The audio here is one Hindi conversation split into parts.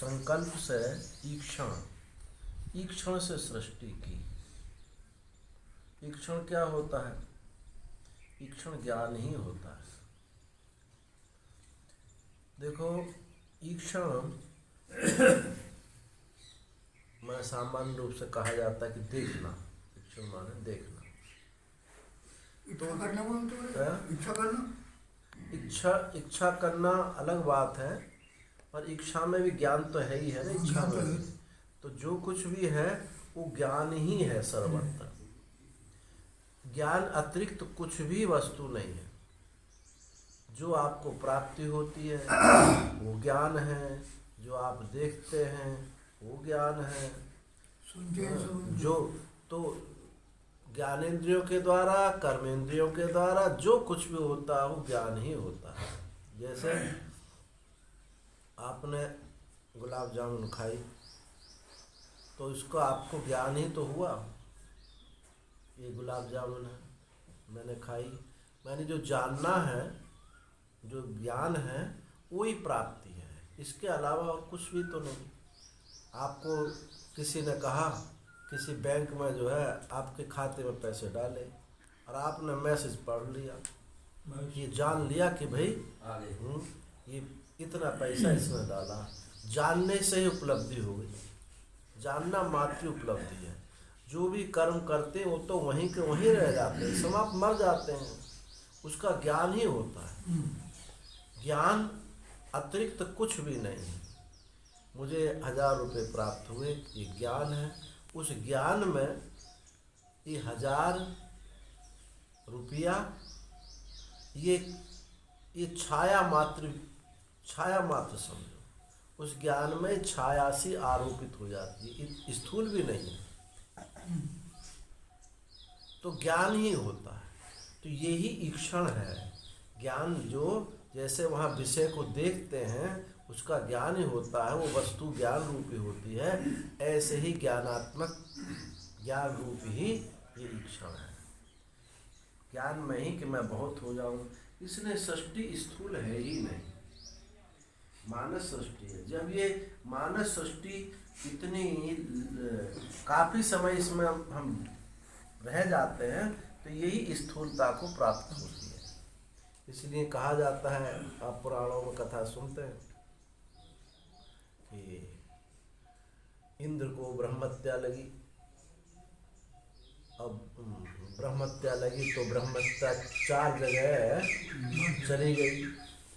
संकल्प से ईक्षण, ईक्षण से सृष्टि की। ईक्षण क्या होता है? ईक्षण ज्ञान ही होता है। देखो, ईक्षण मैं सामान्य रूप से कहा जाता है कि देखना। ईक्षण माने देखना। इच्छा करना बोलते हैं, इच्छा करना। इच्छा करना अलग बात है, पर इच्छा में भी ज्ञान तो है ही है ना। इच्छा में भी तो जो कुछ भी है वो ज्ञान ही है सर्वत्र। ज्ञान अतिरिक्त कुछ भी वस्तु नहीं है। जो आपको प्राप्ति होती है वो ज्ञान है, जो आप देखते हैं वो ज्ञान है। जो तो ज्ञानेंद्रियों के द्वारा, कर्मेंद्रियों के द्वारा जो कुछ भी होता है वो ज्ञान ही होता है। जैसे आपने गुलाब जामुन खाई तो इसको आपको ज्ञान ही तो हुआ, ये गुलाब जामुन है, मैंने खाई। मैंने जो जानना है, जो ज्ञान है, वही प्राप्ति है। इसके अलावा और कुछ भी तो नहीं। आपको किसी ने कहा किसी बैंक में जो है आपके खाते में पैसे डाले, और आपने मैसेज पढ़ लिया, ये जान लिया कि भाई ये इतना पैसा इसने डाला। जानने से ही उपलब्धि हो गई। जानना मात्र उपलब्धि है। जो भी कर्म करते हैं वो तो वहीं के वहीं रह जाते हैं, समाप्त मर जाते हैं। उसका ज्ञान ही होता है। ज्ञान अतिरिक्त कुछ भी नहीं है। मुझे 1000 रुपये प्राप्त हुए, ये ज्ञान है। उस ज्ञान में ये 1000 रुपया ये छाया मात्र समझो। उस ज्ञान में छाया सी आरोपित हो जाती है, स्थूल भी नहीं है। तो ज्ञान ही होता है। तो यही ईक्षण है। ज्ञान जो जैसे वहाँ विषय को देखते हैं उसका ज्ञान ही होता है, वो वस्तु ज्ञान रूपी होती है। ऐसे ही ज्ञानात्मक ज्ञान रूप ही ये ईक्षण है। ज्ञान में ही कि मैं बहुत हो जाऊं, इसलिए सृष्टि स्थूल है ही नहीं, मानस सृष्टि है। जब ये मानस सृष्टि इतनी काफी समय इसमें हम रह जाते हैं तो यही स्थूलता को प्राप्त होती है। इसलिए कहा जाता है, आप पुराणों में कथा सुनते हैं कि इंद्र को ब्रह्मत्या लगी। अब ब्रह्मत्या लगी तो ब्रह्मत्या 4 जगह चली गई।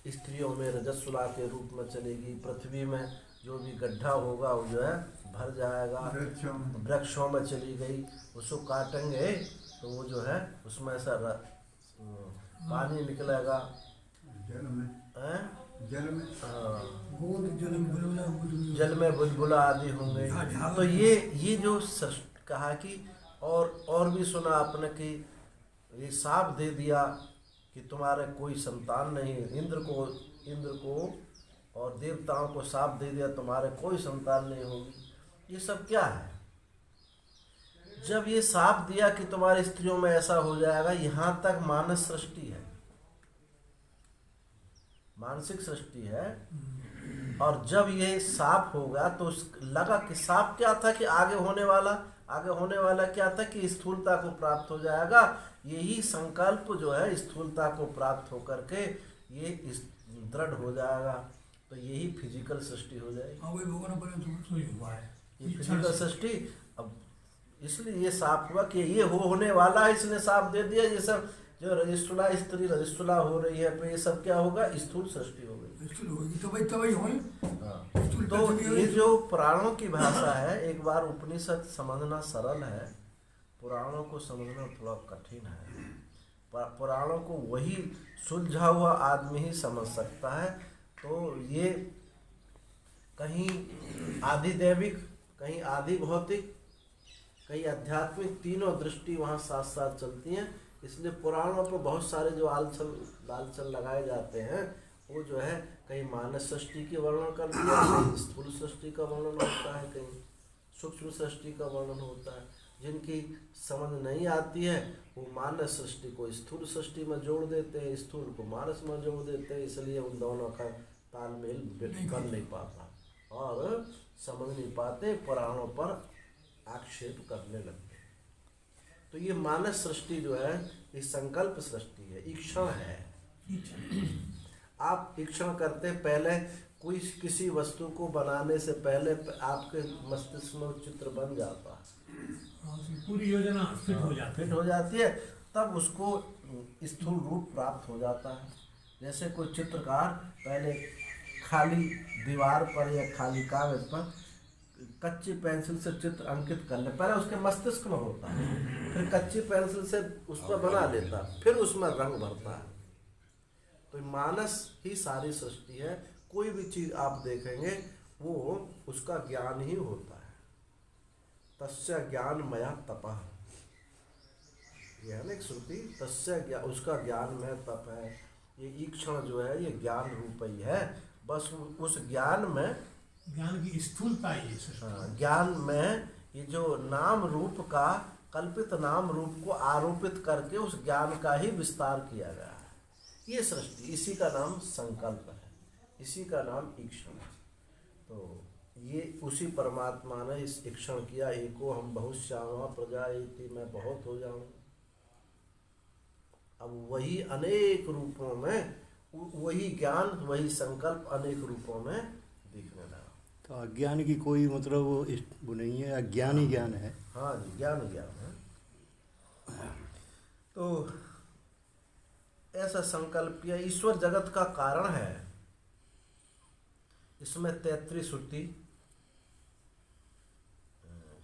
स्त्रियों में रजस्वला के रूप में चलेगी। पृथ्वी में जो भी गड्ढा होगा वो जो है भर जाएगा। वृक्षों में चली गई, उसको काटेंगे तो वो जो है उसमें से पानी निकलेगा। जल में बुलबुला आदि होंगे। तो ये जो कहा कि और भी सुना आपने कि ये साफ दे दिया कि तुम्हारे कोई संतान नहीं। इंद्र को और देवताओं को साफ दे दिया तुम्हारे कोई संतान नहीं होगी। ये सब क्या है? जब ये साफ दिया कि तुम्हारी स्त्रियों में ऐसा हो जाएगा, यहाँ तक मानस सृष्टि है, मानसिक सृष्टि है। और जब ये साफ होगा तो लगा कि साफ क्या था कि आगे होने वाला क्या था कि स्थूलता को प्राप्त हो जाएगा। यही संकल्प जो है स्थूलता को प्राप्त होकर के ये दृढ़ हो जाएगा। तो यही फिजिकल सृष्टि हो जाएगी। ये फिजिकल सृष्टि अब इसलिए ये साफ हुआ कि ये होने वाला है, इसने साफ दे दिया। ये सब जो रजिस्ट्रला स्त्री रजिस्ट्रला हो रही है, तो ये सब क्या होगा? स्थूल सृष्टि हो गई। तो ये जो पुराणों की भाषा है, एक बार उपनिषद समझना सरल है, पुराणों को समझना थोड़ा कठिन है। पुराणों को वही सुलझा हुआ आदमी ही समझ सकता है। तो ये कहीं आदि दैविक, कहीं आदि भौतिक, कहीं आध्यात्मिक, तीनों दृष्टि वहाँ साथ साथ चलती हैं। इसलिए पुराणों पर बहुत सारे जो लालचल लगाए जाते हैं वो जो है कहीं मानस सृष्टि की वर्णन कर दिया, कहीं स्थूल सृष्टि का वर्णन होता है, कहीं सूक्ष्म सृष्टि का वर्णन होता है। जिनकी समझ नहीं आती है वो मानस सृष्टि को स्थूल सृष्टि में जोड़ देते हैं, स्थूल को मानस में जोड़ देते हैं। इसलिए उन दोनों का तालमेल बन नहीं पाता। और समझ नहीं पाते, पुराणों पर आक्षेप करने लगते। तो ये मानस सृष्टि जो है ये संकल्प सृष्टि है, ईक्षण है। आप ईक्षण करते पहले कोई किसी वस्तु को बनाने से पहले आपके मस्तिष्क में चित्र बन जाता है, पूरी योजना फिट हो जाती है, तब उसको स्थूल रूप प्राप्त हो जाता है। जैसे कोई चित्रकार पहले खाली दीवार पर या खाली कागज पर कच्ची पेंसिल से चित्र अंकित कर ले, पहले उसके मस्तिष्क में होता है, फिर कच्ची पेंसिल से उस पर बना लेता, फिर उसमें रंग भरता है। तो मानस ही सारी सृष्टि है। कोई भी चीज आप देखेंगे वो उसका ज्ञान ही होता है। तस्य ज्ञान मया तपः, यह है ना एक श्रुति, तस्य ज्ञान, उसका ज्ञान में तप है। ये ईक्षण जो है ये ज्ञान रूप ही है। बस उस ज्ञान में, ज्ञान की स्थूलता ही ज्ञान में ये जो नाम रूप का, कल्पित नाम रूप को आरोपित करके उस ज्ञान का ही विस्तार किया गया है। ये सृष्टि, इसी का नाम संकल्प है, इसी का नाम ईक्षण है। तो ये उसी परमात्मा ने इस ईक्षण किया, एको हम बहुत श्यामा प्रजा इति, मैं बहुत हो जाऊं। अब वही अनेक रूपों में, वही ज्ञान, वही संकल्प अनेक रूपों में दिखने लगा। तो अज्ञान की कोई मतलब वो नहीं है, अज्ञान ही ज्ञान है। हाँ जी, ज्ञान है। तो ऐसा संकल्प किया। ईश्वर जगत का कारण है, इसमें 33 श्रुति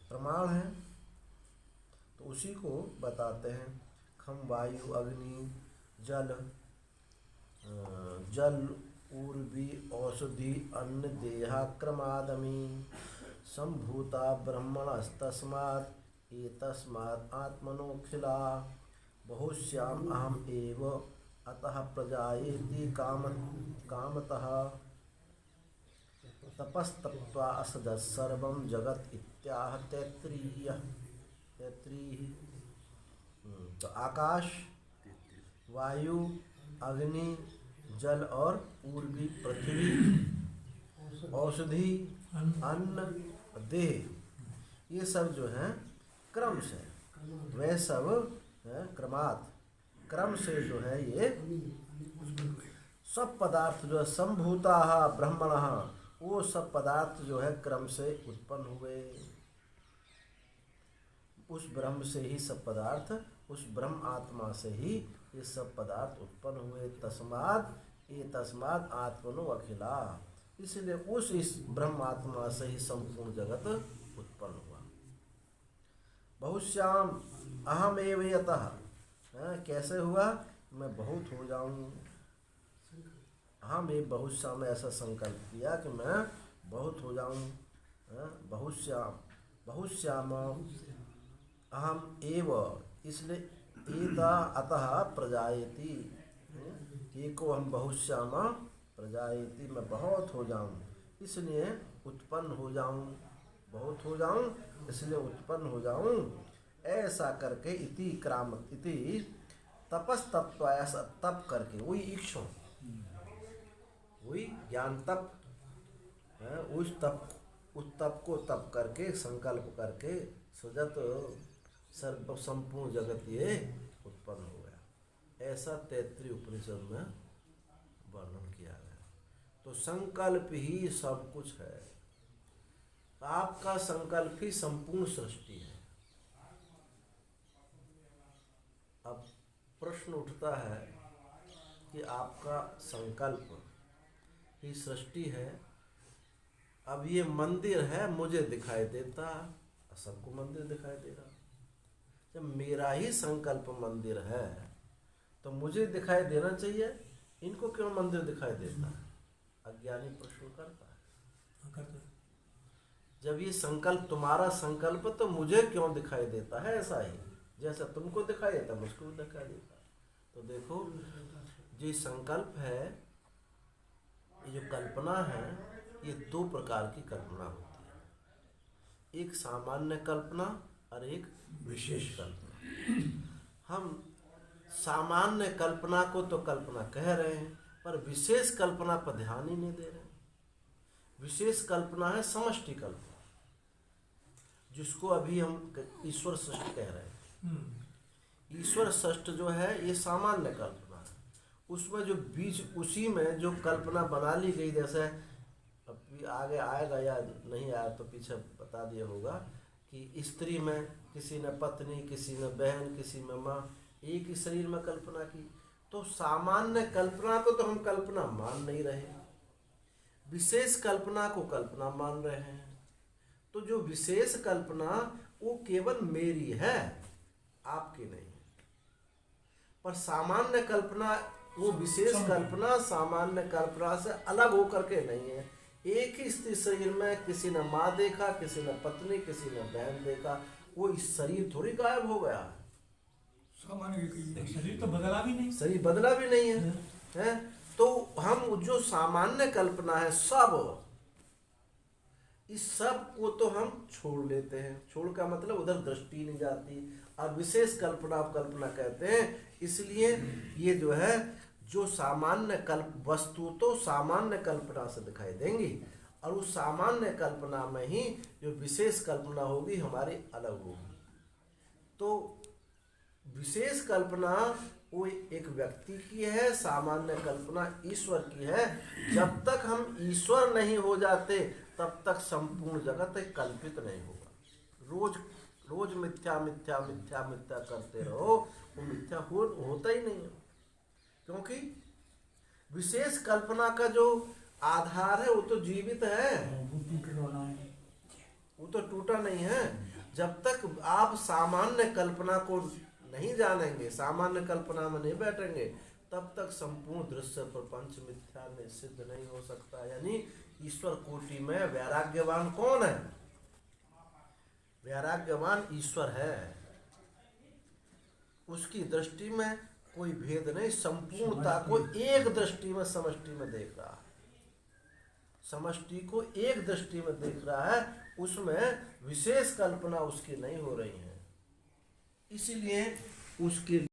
प्रमाण है। तो उसी को बताते हैं। खम वायु अग्नि जल, जल ऊर्वी औषधि अन्न देहा क्रमादमी संभूता ब्रह्मणस्तस्मात् एतस्मात् आत्मनोऽखिला बहुश्याम अहम एव अतः प्रजायेति कामतः तपस्तप्त्वा असदः सर्वं जगत् इत्याह तैत्तिरीयः। तो आकाश, वायु, अग्नि, जल और पूर्वी पृथ्वी, औषधि, अन्न, देह, ये सब जो है क्रम से, वे सब है क्रमात्, क्रम से जो है ये सब पदार्थ जो है संभूता ब्रह्मणः, वो सब पदार्थ जो है क्रम से उत्पन्न हुए। उस ब्रह्म से ही सब पदार्थ, उस ब्रह्म आत्मा से ही ये सब पदार्थ उत्पन्न हुए। तस्मात् आत्मनो अखिला, इसलिए उस इस ब्रह्म आत्मा से ही संपूर्ण जगत उत्पन्न हुआ। बहुश्याम अहम एव यतः, कैसे हुआ? मैं बहुत हो जाऊं। अहम एव बहुश्याम, ऐसा संकल्प किया कि मैं बहुत हो जाऊं। बहुश्याम अहम एव, इसलिए एता अतः प्रजायति, एको हम बहुश्यामा प्रजायति, मैं बहुत हो जाऊं इसलिए उत्पन्न हो जाऊं, बहुत हो जाऊं इसलिए उत्पन्न हो जाऊं। ऐसा करके इति क्राम इति तपस्तप्त्वा, ऐसा तप करके, वही इक्षण, वही ज्ञान तप है, उस तप को तप करके, संकल्प करके सुजत सर्व संपूर्ण जगत ये उत्पन्न हो गया। ऐसा 33 उपनिषद में वर्णन किया गया। तो संकल्प ही सब कुछ है। आपका संकल्प ही संपूर्ण सृष्टि है। अब प्रश्न उठता है कि आपका संकल्प ही सृष्टि है। अब ये मंदिर है, मुझे दिखाई देता, सबको मंदिर दिखाई दे रहा। जब मेरा ही संकल्प मंदिर है तो मुझे दिखाई देना चाहिए, इनको क्यों मंदिर दिखाई देता है? अज्ञानी प्रश्न करता है। जब ये संकल्प तुम्हारा संकल्प तो मुझे क्यों दिखाई देता है? ऐसा ही जैसा तुमको दिखाई देता मुझको भी दिखाई देता। तो देखो, जो संकल्प है, ये जो कल्पना है, ये 2 प्रकार की कल्पना होती है। एक सामान्य कल्पना और एक विशेष कल्पना। हम सामान्य कल्पना को तो कल्पना कह रहे हैं, पर विशेष कल्पना पर ध्यान ही नहीं दे रहे। विशेष कल्पना है समष्टि कल्पना, जिसको अभी हम ईश्वर सृष्टि कह रहे हैं। ईश्वर सृष्टि जो है ये सामान्य कल्पना है, उसमें जो बीच उसी में जो कल्पना बना ली गई, जैसे अब आगे आएगा या नहीं आया तो पीछे बता दिया होगा कि स्त्री में किसी ने पत्नी, किसी ने बहन, किसी में माँ, एक ही शरीर में कल्पना की। तो सामान्य कल्पना को तो हम कल्पना मान नहीं रहे, विशेष कल्पना को कल्पना मान रहे हैं। तो जो विशेष कल्पना वो केवल मेरी है, आपकी नहीं है। पर सामान्य कल्पना, वो विशेष कल्पना सामान्य कल्पना से अलग होकर के नहीं है। एक ही स्त्री शरीर में किसी ने माँ देखा, किसी ने पत्नी, किसी ने बहन देखा, वो इस शरीर थोड़ी गायब हो गया है। शरीर तो बदला भी नहीं, शरीर बदला भी नहीं है। तो हम जो सामान्य कल्पना है सब, इस सब को तो हम छोड़ लेते हैं। छोड़ का मतलब उधर दृष्टि नहीं जाती। और विशेष कल्पना आप कल्पना कहते हैं, इसलिए ये जो है जो सामान्य कल्प वस्तु तो सामान्य कल्पना से दिखाई देंगी, और उस सामान्य कल्पना में ही जो विशेष कल्पना होगी हमारी अलग होगी। तो विशेष कल्पना वो एक व्यक्ति की है, सामान्य कल्पना ईश्वर की है। जब तक हम ईश्वर नहीं हो जाते तब तक संपूर्ण जगत कल्पित नहीं होगा। रोज रोज मिथ्या मिथ्या मिथ्या मिथ्या करते रहो, वो मिथ्या होता ही नहीं है। क्योंकि विशेष कल्पना का जो आधार है वो तो जीवित है, वो तो टूटा नहीं है। जब तक आप सामान्य कल्पना को नहीं जानेंगे, सामान्य कल्पना में नहीं बैठेंगे, तब तक संपूर्ण दृश्य प्रपंच मिथ्या में सिद्ध नहीं हो सकता। यानी ईश्वर कोटि में वैराग्यवान कौन है? वैराग्यवान ईश्वर है, उसकी दृष्टि में कोई भेद नहीं, संपूर्णता को एक दृष्टि में समष्टि में देख रहा है, समष्टि को एक दृष्टि में देख रहा है, उसमें विशेष कल्पना उसकी नहीं हो रही है। इसीलिए उसके